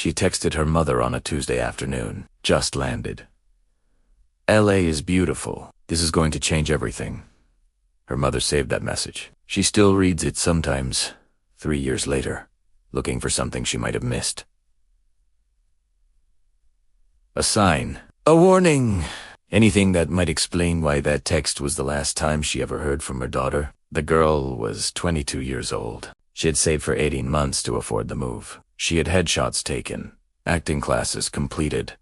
She texted her mother on a Tuesday afternoon. Just landed. LA is beautiful. This is going to change everything. Her mother saved that message. She still reads it sometimes, 3 years later, looking for something she might have missed. A sign. A warning. Anything that might explain why that text was the last time she ever heard from her daughter. The girl was 22 years old. She had saved for 18 months to afford the move. She had headshots taken, acting classes completed,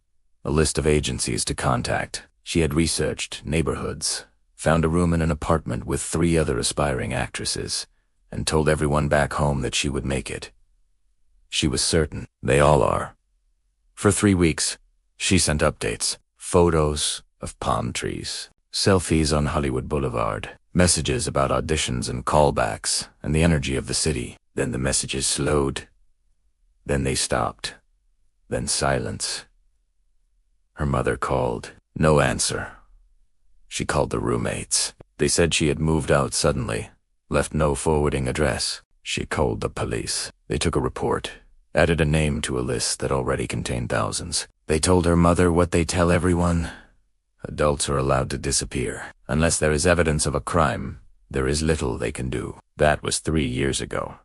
a list of agencies to contact. She had researched neighborhoods, found a room in an apartment with 3 other aspiring actresses, and told everyone back home that she would make it. She was certain. They all are. For 3 weeks, she sent updates, photos of palm trees, selfies on Hollywood Boulevard, messages about auditions and callbacks, and the energy of the city. Then the messages slowed. Then they stopped. Then silence. Her mother called. No answer. She called the roommates. They said she had moved out suddenly, left no forwarding address. She called the police. They took a report, added a name to a list that already contained thousands. They told her mother what they tell everyone. Adults are allowed to disappear. Unless there is evidence of a crime, there is little they can do. That was 3 years ago.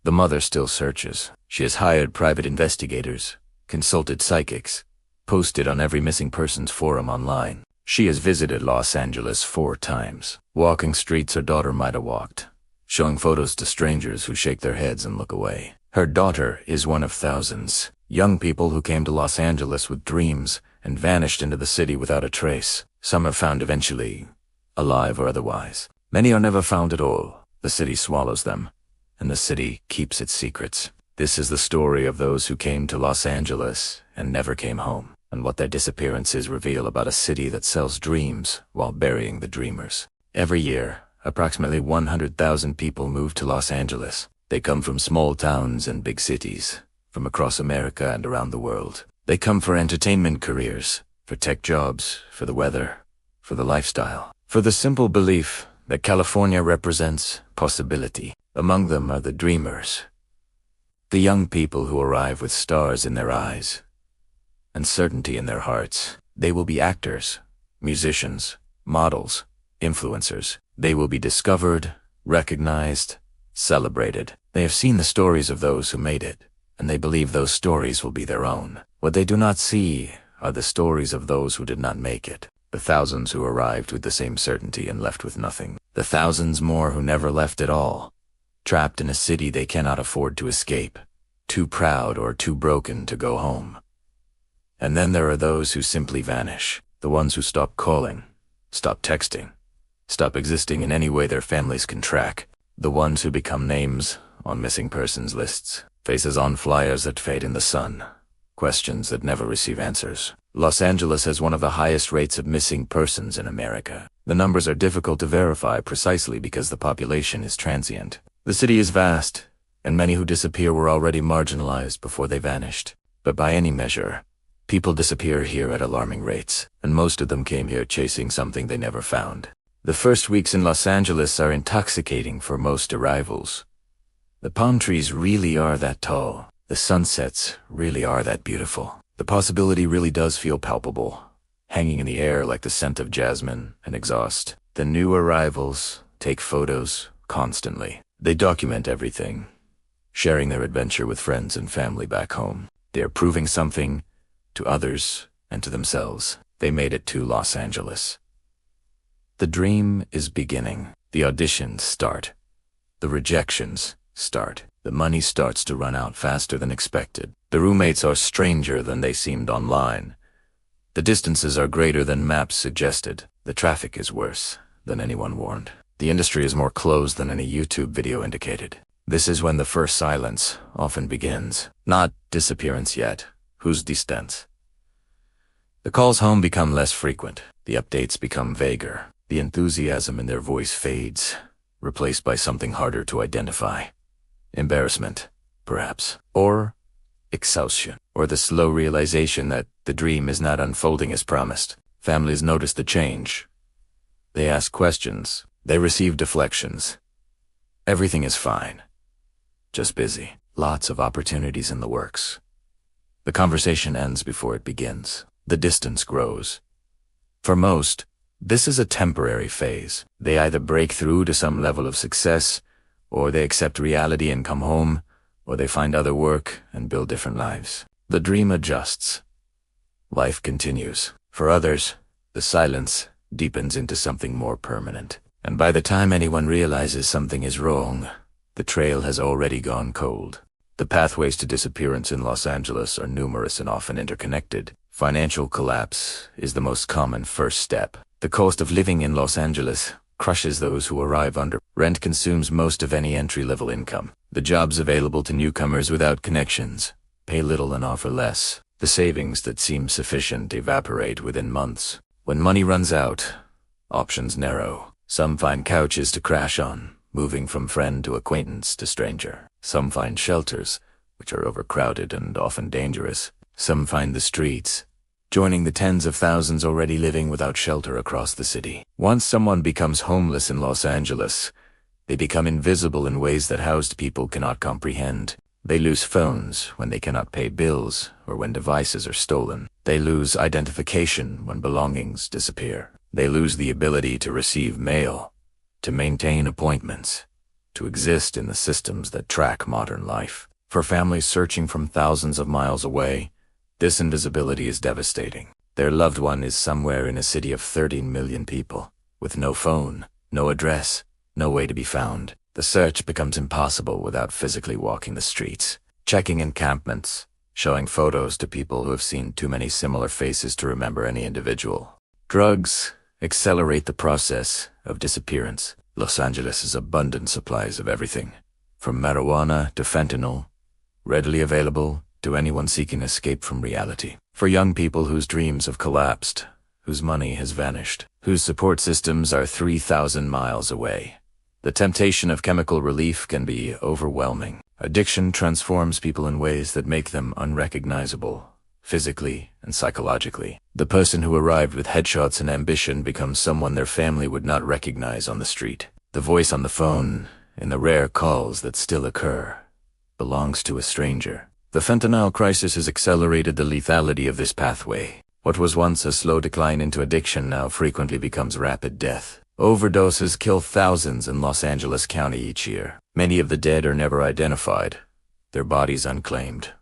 The mother still searches. She has hired private investigators, consulted psychics, posted on every missing persons forum online. She has visited Los Angeles 4 times, walking streets her daughter might have walked, showing photos to strangers who shake their heads and look away. Her daughter is one of thousands, young people who came to Los Angeles with dreams and vanished into the city without a trace. Some are found eventually, alive or otherwise. Many are never found at all. The city swallows them, and the city keeps its secrets. This is the story of those who came to Los Angeles and never came home, and what their disappearances reveal about a city that sells dreams while burying the dreamers. Every year, approximately 100,000 people move to Los Angeles. They come from small towns and big cities, from across America and around the world. They come for entertainment careers, for tech jobs, for the weather, for the lifestyle, for the simple belief that California represents possibility. Among them are the dreamers, the young people who arrive with stars in their eyes and certainty in their hearts. They will be actors, musicians, models, influencers. They will be discovered, recognized, celebrated. They have seen the stories of those who made it, and they believe those stories will be their own. What they do not see are the stories of those who did not make it, the thousands who arrived with the same certainty and left with nothing, the thousands more who never left at all, trapped in a city they cannot afford to escape, too proud or too broken to go home. And then there are those who simply vanish, the ones who stop calling, stop texting, stop existing in any way their families can track, the ones who become names on missing persons lists, faces on flyers that fade in the sun, questions that never receive answers. Los Angeles has one of the highest rates of missing persons in America. The numbers are difficult to verify precisely because the population is transient. The city is vast, and many who disappear were already marginalized before they vanished. But by any measure, people disappear here at alarming rates, and most of them came here chasing something they never found. The first weeks in Los Angeles are intoxicating for most arrivals. The palm trees really are that tall. The sunsets really are that beautiful. The possibility really does feel palpable, hanging in the air like the scent of jasmine and exhaust. The new arrivals take photos constantly. They document everything, sharing their adventure with friends and family back home. They are proving something to others and to themselves. They made it to Los Angeles. The dream is beginning. The auditions start. The rejections start. The money starts to run out faster than expected. The roommates are stranger than they seemed online. The distances are greater than maps suggested. The traffic is worse than anyone warned. The industry is more closed than any YouTube video indicated. This is when the first silence often begins. Not disappearance yet. Whose distance? The calls home become less frequent. The updates become vaguer. The enthusiasm in their voice fades, replaced by something harder to identify. Embarrassment, perhaps. Or exhaustion. Or the slow realization that the dream is not unfolding as promised. Families notice the change. They ask questions. They receive deflections. Everything is fine. Just busy. Lots of opportunities in the works. The conversation ends before it begins. The distance grows. For most, this is a temporary phase. They either break through to some level of success, or they accept reality and come home, or they find other work and build different lives. The dream adjusts. Life continues. For others, the silence deepens into something more permanent. And by the time anyone realizes something is wrong, the trail has already gone cold. The pathways to disappearance in Los Angeles are numerous and often interconnected. Financial collapse is the most common first step. The cost of living in Los Angeles crushes those who arrive under. Rent consumes most of any entry-level income. The jobs available to newcomers without connections pay little and offer less. The savings that seem sufficient evaporate within months. When money runs out, options narrow. Some find couches to crash on, moving from friend to acquaintance to stranger. Some find shelters, which are overcrowded and often dangerous. Some find the streets, joining the tens of thousands already living without shelter across the city. Once someone becomes homeless in Los Angeles, they become invisible in ways that housed people cannot comprehend. They lose phones when they cannot pay bills or when devices are stolen. They lose identification when belongings disappear. They lose the ability to receive mail, to maintain appointments, to exist in the systems that track modern life. For families searching from thousands of miles away, this invisibility is devastating. Their loved one is somewhere in a city of 13 million people, with no phone, no address, no way to be found. The search becomes impossible without physically walking the streets, checking encampments, showing photos to people who have seen too many similar faces to remember any individual. Drugs accelerate the process of disappearance. Los Angeles has abundant supplies of everything, from marijuana to fentanyl, readily available to anyone seeking escape from reality. For young people whose dreams have collapsed, whose money has vanished, whose support systems are 3,000 miles away, the temptation of chemical relief can be overwhelming. Addiction transforms people in ways that make them unrecognizable, physically and psychologically. The person who arrived with headshots and ambition becomes someone their family would not recognize on the street. The voice on the phone, in the rare calls that still occur, belongs to a stranger. The fentanyl crisis has accelerated the lethality of this pathway. What was once a slow decline into addiction now frequently becomes rapid death. Overdoses kill thousands in Los Angeles County each year. Many of the dead are never identified, their bodies unclaimed,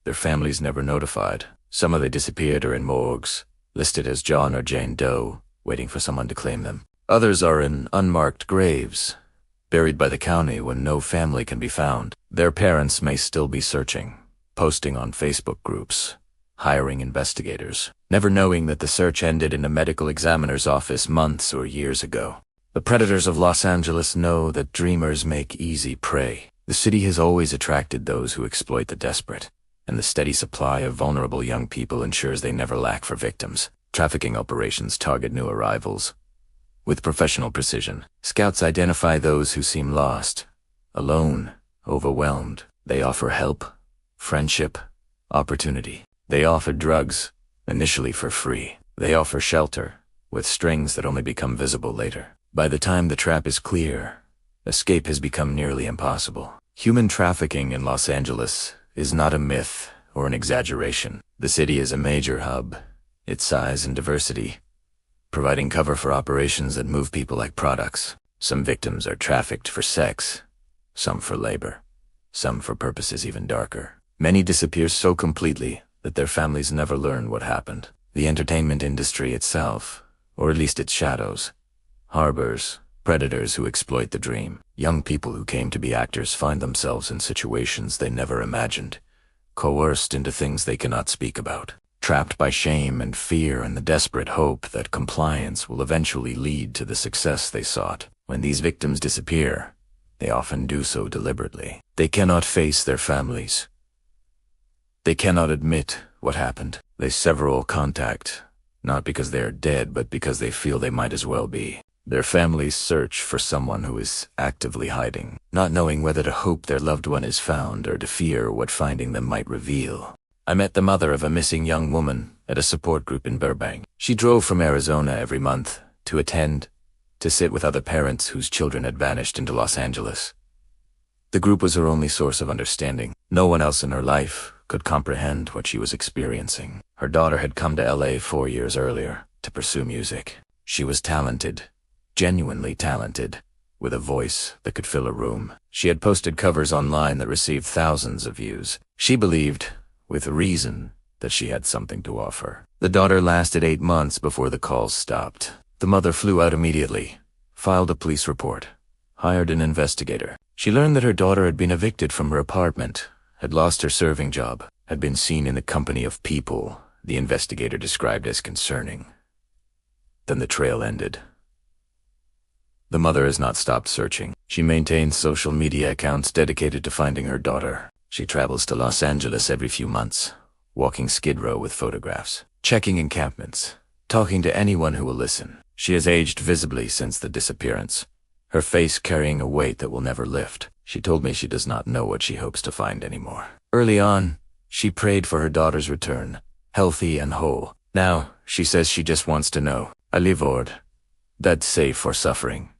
their families never notified. Some of the disappeared are in morgues, listed as John or Jane Doe, waiting for someone to claim them. Others are in unmarked graves, buried by the county when no family can be found. Their parents may still be searching, posting on Facebook groups, hiring investigators, never knowing that the search ended in a medical examiner's office months or years ago. The predators of Los Angeles know that dreamers make easy prey. The city has always attracted those who exploit the desperate, and the steady supply of vulnerable young people ensures they never lack for victims. Trafficking operations target new arrivals. With professional precision, scouts identify those who seem lost, alone, overwhelmed. They offer help, friendship, opportunity. They offer drugs, initially for free. They offer shelter, with strings that only become visible later. By the time the trap is clear, escape has become nearly impossible. Human trafficking in Los Angeles is not a myth or an exaggeration. The city is a major hub, its size and diversity, providing cover for operations that move people like products. Some victims are trafficked for sex, some for labor, some for purposes even darker. Many disappear so completely that their families never learn what happened. The entertainment industry itself, or at least its shadows, harbors predators who exploit the dream. Young people who came to be actors find themselves in situations they never imagined, coerced into things they cannot speak about, trapped by shame and fear and the desperate hope that compliance will eventually lead to the success they sought. When these victims disappear, they often do so deliberately. They cannot face their families. They cannot admit what happened. They sever all contact, not because they are dead, but because they feel they might as well be. Their families search for someone who is actively hiding, not knowing whether to hope their loved one is found or to fear what finding them might reveal. I met the mother of a missing young woman at a support group in Burbank. She drove from Arizona every month to attend, to sit with other parents whose children had vanished into Los Angeles. The group was her only source of understanding. No one else in her life could comprehend what she was experiencing. Her daughter had come to LA 4 years earlier to pursue music. She was talented, genuinely talented, with a voice that could fill a room. She had posted covers online that received thousands of views. She believed, with reason, that she had something to offer. The daughter lasted 8 months before the calls stopped. The mother flew out immediately, filed a police report, hired an investigator. She learned that her daughter had been evicted from her apartment, had lost her serving job, had been seen in the company of people the investigator described as concerning. Then the trail ended. The mother has not stopped searching. She maintains social media accounts dedicated to finding her daughter. She travels to Los Angeles every few months, walking Skid Row with photographs, checking encampments, talking to anyone who will listen. She has aged visibly since the disappearance, her face carrying a weight that will never lift. She told me she does not know what she hopes to find anymore. Early on, she prayed for her daughter's return, healthy and whole. Now, she says she just wants to know, I live ord, that's safe for suffering.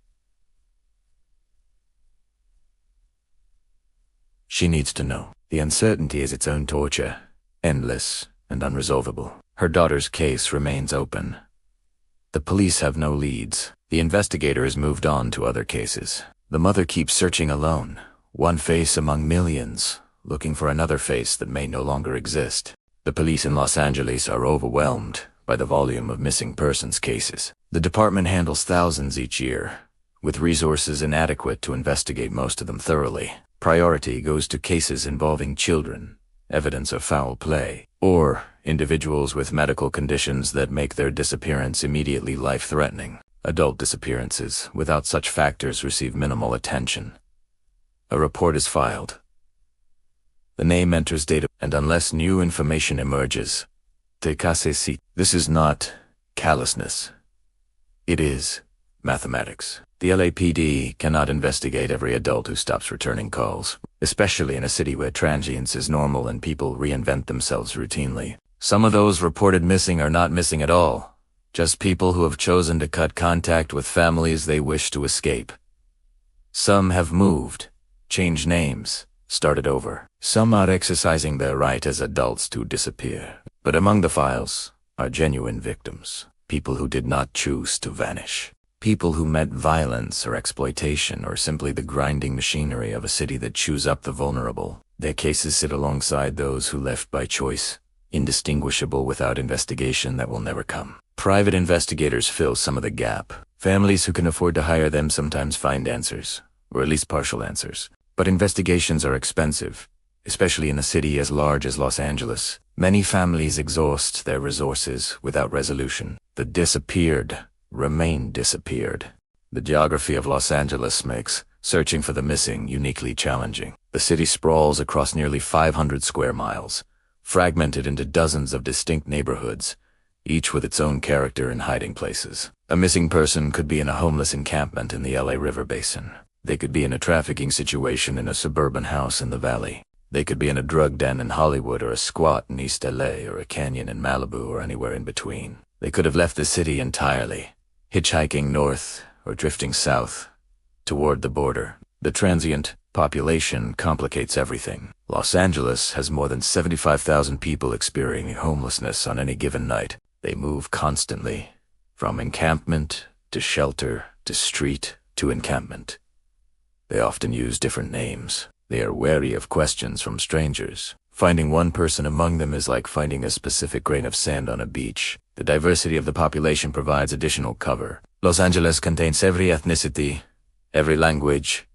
She needs to know. The uncertainty is its own torture, endless and unresolvable. Her daughter's case remains open. The police have no leads. The investigator has moved on to other cases. The mother keeps searching alone, one face among millions, looking for another face that may no longer exist. The police in Los Angeles are overwhelmed by the volume of missing persons cases. The department handles thousands each year, with resources inadequate to investigate most of them thoroughly. Priority goes to cases involving children, evidence of foul play, or individuals with medical conditions that make their disappearance immediately life-threatening. Adult disappearances without such factors receive minimal attention. A report is filed. The name enters data, and unless new information emerges, this is not callousness. It is mathematics. The LAPD cannot investigate every adult who stops returning calls, especially in a city where transience is normal and people reinvent themselves routinely. Some of those reported missing are not missing at all, just people who have chosen to cut contact with families they wish to escape. Some have moved, changed names, started over. Some are exercising their right as adults to disappear. But among the files are genuine victims, people who did not choose to vanish. People who met violence or exploitation or simply the grinding machinery of a city that chews up the vulnerable. Their cases sit alongside those who left by choice, indistinguishable without investigation that will never come. Private investigators fill some of the gap. Families who can afford to hire them sometimes find answers, or at least partial answers. But investigations are expensive, especially in a city as large as Los Angeles. Many families exhaust their resources without resolution. The disappeared remain disappeared. The geography of Los Angeles makes searching for the missing uniquely challenging. The city sprawls across nearly 500 square miles, fragmented into dozens of distinct neighborhoods, each with its own character and hiding places. A missing person could be in a homeless encampment in the LA River Basin. They could be in a trafficking situation in a suburban house in the valley. They could be in a drug den in Hollywood or a squat in East LA or a canyon in Malibu or anywhere in between. They could have left the city entirely, hitchhiking north or drifting south toward the border. The transient population complicates everything. Los Angeles has more than 75,000 people experiencing homelessness on any given night. They move constantly, from encampment to shelter to street to encampment. They often use different names. They are wary of questions from strangers. Finding one person among them is like finding a specific grain of sand on a beach. The diversity of the population provides additional cover. Los Angeles contains every ethnicity, every language,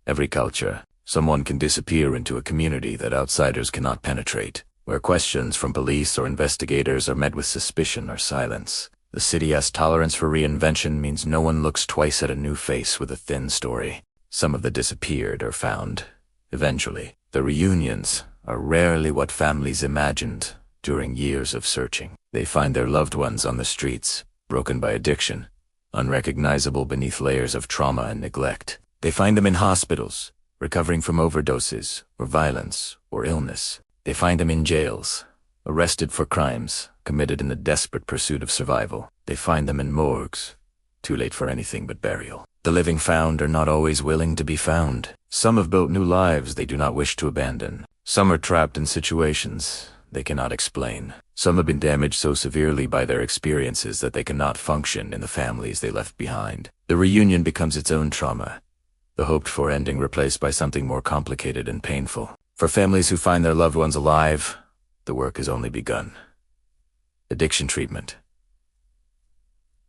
every culture. Someone can disappear into a community that outsiders cannot penetrate, where questions from police or investigators are met with suspicion or silence. The city has tolerance for reinvention means no one looks twice at a new face with a thin story. Some of the disappeared are found, eventually. The reunions are rarely what families imagined during years of searching. They find their loved ones on the streets, broken by addiction, unrecognizable beneath layers of trauma and neglect. They find them in hospitals, recovering from overdoses, or violence, or illness. They find them in jails, arrested for crimes committed in the desperate pursuit of survival. They find them in morgues, too late for anything but burial. The living found are not always willing to be found. Some have built new lives they do not wish to abandon. Some are trapped in situations they cannot explain. Some have been damaged so severely by their experiences that they cannot function in the families they left behind. The reunion becomes its own trauma, the hoped-for ending replaced by something more complicated and painful. For families who find their loved ones alive, the work has only begun. Addiction treatment,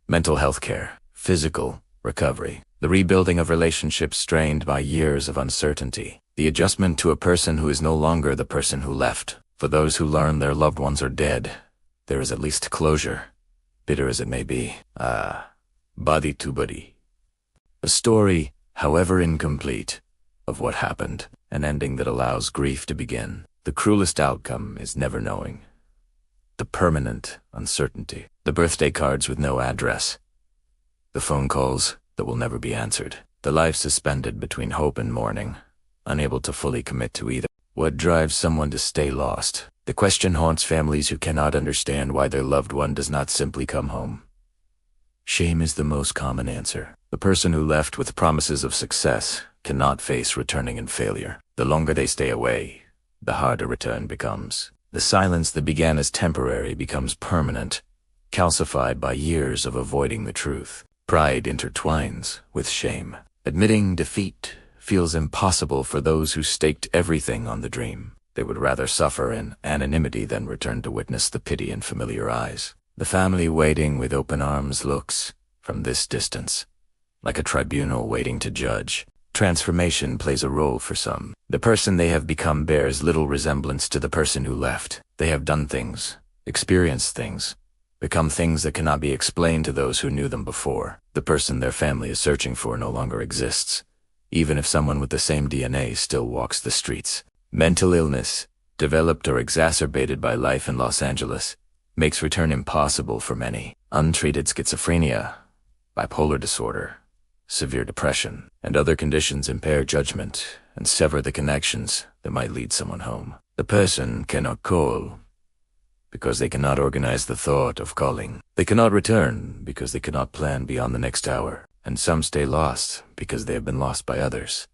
mental health care, physical recovery, the rebuilding of relationships strained by years of uncertainty, the adjustment to a person who is no longer the person who left. For those who learn their loved ones are dead, there is at least closure, bitter as it may be. Body to body. A story, however incomplete, of what happened, an ending that allows grief to begin. The cruelest outcome is never knowing. The permanent uncertainty. The birthday cards with no address. The phone calls that will never be answered. The life suspended between hope and mourning, unable to fully commit to either. What drives someone to stay lost? The question haunts families who cannot understand why their loved one does not simply come home. Shame is the most common answer. The person who left with promises of success cannot face returning in failure. The longer they stay away, the harder return becomes. The silence that began as temporary becomes permanent, calcified by years of avoiding the truth. Pride intertwines with shame. Admitting defeat feels impossible for those who staked everything on the dream. They would rather suffer in anonymity than return to witness the pity in familiar eyes. The family waiting with open arms looks, from this distance, like a tribunal waiting to judge. Transformation plays a role for some. The person they have become bears little resemblance to the person who left. They have done things, experienced things, become things that cannot be explained to those who knew them before. The person their family is searching for no longer exists, even if someone with the same DNA still walks the streets. Mental illness, developed or exacerbated by life in Los Angeles, makes return impossible for many. Untreated schizophrenia, bipolar disorder, severe depression, and other conditions impair judgment and sever the connections that might lead someone home. The person cannot call because they cannot organize the thought of calling. They cannot return because they cannot plan beyond the next hour. And some stay lost because they have been lost by others,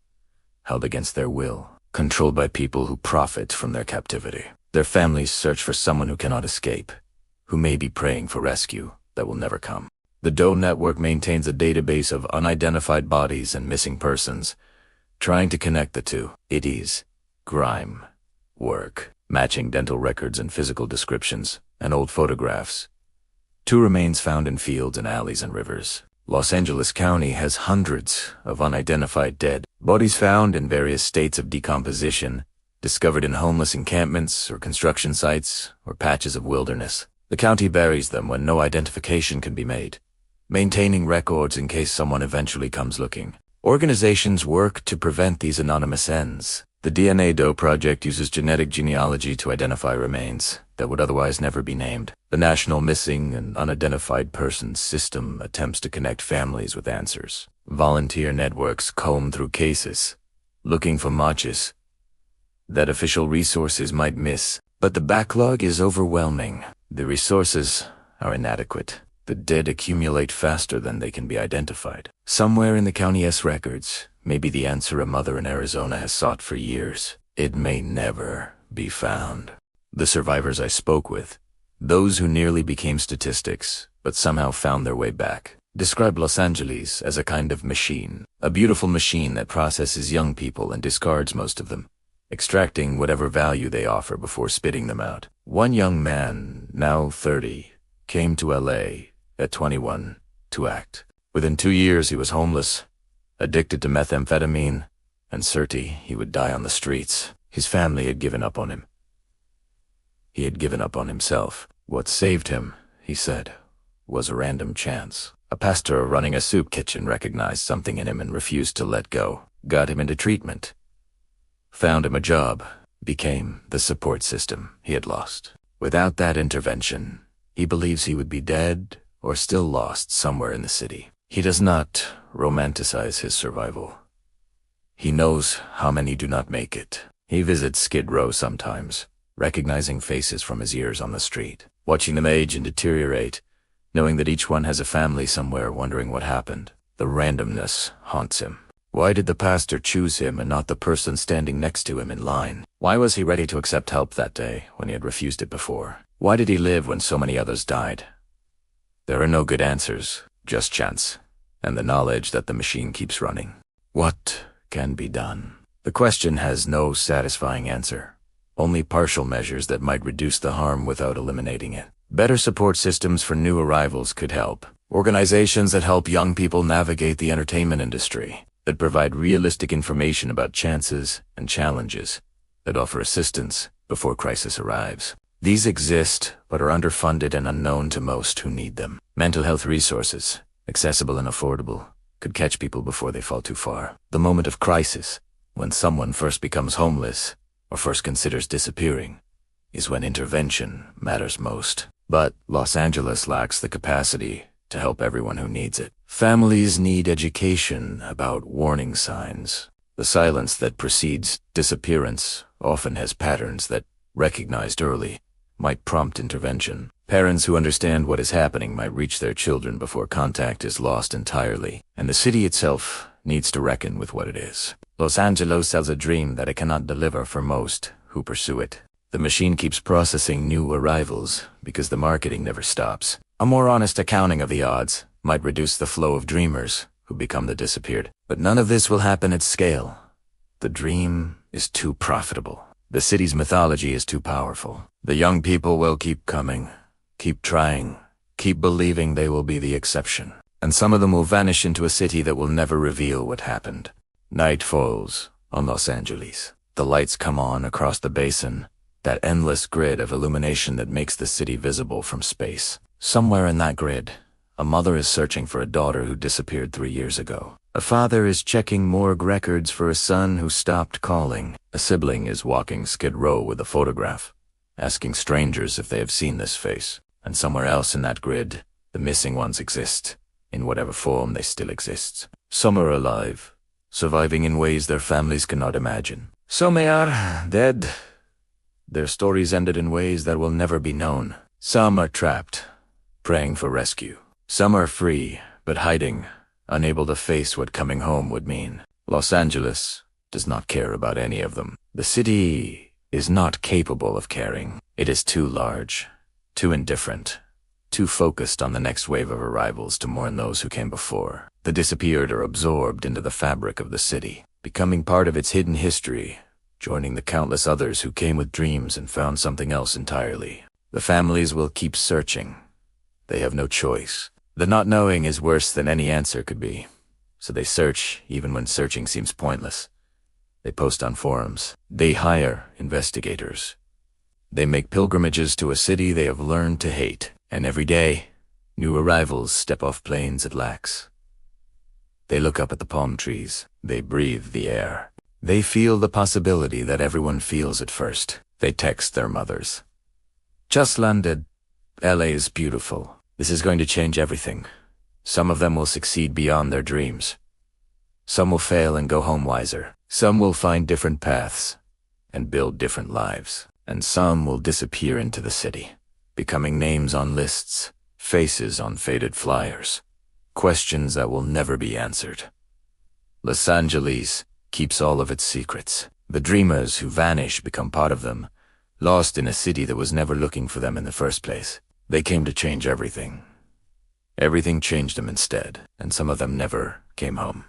held against their will, controlled by people who profit from their captivity. Their families search for someone who cannot escape, who may be praying for rescue that will never come. The DOE network maintains a database of unidentified bodies and missing persons, trying to connect the two. It is grime, work, matching dental records and physical descriptions, and old photographs. 2 remains found in fields and alleys and rivers. Los Angeles County has hundreds of unidentified dead bodies found in various states of decomposition, discovered in homeless encampments or construction sites or patches of wilderness. The county buries them when no identification can be made, maintaining records in case someone eventually comes looking. Organizations work to prevent these anonymous ends. The DNA DOE project uses genetic genealogy to identify remains that would otherwise never be named. The National Missing and Unidentified Persons System attempts to connect families with answers. Volunteer networks comb through cases, looking for matches that official resources might miss. But the backlog is overwhelming. The resources are inadequate. The dead accumulate faster than they can be identified. Somewhere in the county's records may be the answer a mother in Arizona has sought for years. It may never be found. The survivors I spoke with, those who nearly became statistics but somehow found their way back, describe Los Angeles as a kind of machine, a beautiful machine that processes young people and discards most of them, extracting whatever value they offer before spitting them out. One young man, now 30, came to LA at 21 to act. Within 2 years he was homeless, addicted to methamphetamine, and certain he would die on the streets. His family had given up on him. He had given up on himself. What saved him, he said, was a random chance. A pastor running a soup kitchen recognized something in him and refused to let go, got him into treatment, found him a job, became the support system he had lost. Without that intervention, he believes he would be dead or still lost somewhere in the city. He does not romanticize his survival. He knows how many do not make it. He visits Skid Row sometimes, recognizing faces from his years on the street, watching them age and deteriorate, knowing that each one has a family somewhere wondering what happened. The randomness haunts him. Why did the pastor choose him and not the person standing next to him in line? Why was he ready to accept help that day when he had refused it before? Why did he live when so many others died? There are no good answers, just chance, and the knowledge that the machine keeps running. What can be done? The question has no satisfying answer. Only partial measures that might reduce the harm without eliminating it. Better support systems for new arrivals could help. Organizations that help young people navigate the entertainment industry, that provide realistic information about chances and challenges, that offer assistance before crisis arrives. These exist, but are underfunded and unknown to most who need them. Mental health resources, accessible and affordable, could catch people before they fall too far. The moment of crisis, when someone first becomes homeless or first considers disappearing, is when intervention matters most. But Los Angeles lacks the capacity to help everyone who needs it. Families need education about warning signs. The silence that precedes disappearance often has patterns that, recognized early, might prompt intervention. Parents who understand what is happening might reach their children before contact is lost entirely, and the city itself needs to reckon with what it is. Los Angeles has a dream that it cannot deliver for most who pursue it. The machine keeps processing new arrivals because the marketing never stops. A more honest accounting of the odds might reduce the flow of dreamers who become the disappeared. But none of this will happen at scale. The dream is too profitable. The city's mythology is too powerful. The young people will keep coming, keep trying, keep believing they will be the exception. And some of them will vanish into a city that will never reveal what happened. Night falls on Los Angeles. The lights come on across the basin, that endless grid of illumination that makes the city visible from space. Somewhere in that grid, a mother is searching for a daughter who disappeared 3 years ago. A father is checking morgue records for a son who stopped calling. A sibling is walking Skid Row with a photograph, asking strangers if they have seen this face. And somewhere else in that grid, the missing ones exist, in whatever form they still exist. Some are alive, surviving in ways their families cannot imagine. Some are dead. Their stories ended in ways that will never be known. Some are trapped, praying for rescue. Some are free, but hiding, unable to face what coming home would mean. Los Angeles does not care about any of them. The city is not capable of caring. It is too large, too indifferent, too focused on the next wave of arrivals to mourn those who came before. The disappeared are absorbed into the fabric of the city, becoming part of its hidden history, joining the countless others who came with dreams and found something else entirely. The families will keep searching. They have no choice. The not knowing is worse than any answer could be, so they search even when searching seems pointless. They post on forums. They hire investigators. They make pilgrimages to a city they have learned to hate, and every day, new arrivals step off planes it lacks. They look up at the palm trees. They breathe the air. They feel the possibility that everyone feels at first. They text their mothers. Just landed. LA is beautiful. This is going to change everything. Some of them will succeed beyond their dreams. Some will fail and go home wiser. Some will find different paths and build different lives. And some will disappear into the city, becoming names on lists, faces on faded flyers, questions that will never be answered. Los Angeles keeps all of its secrets. The dreamers who vanish become part of them, lost in a city that was never looking for them in the first place. They came to change everything. Everything changed them instead, and some of them never came home.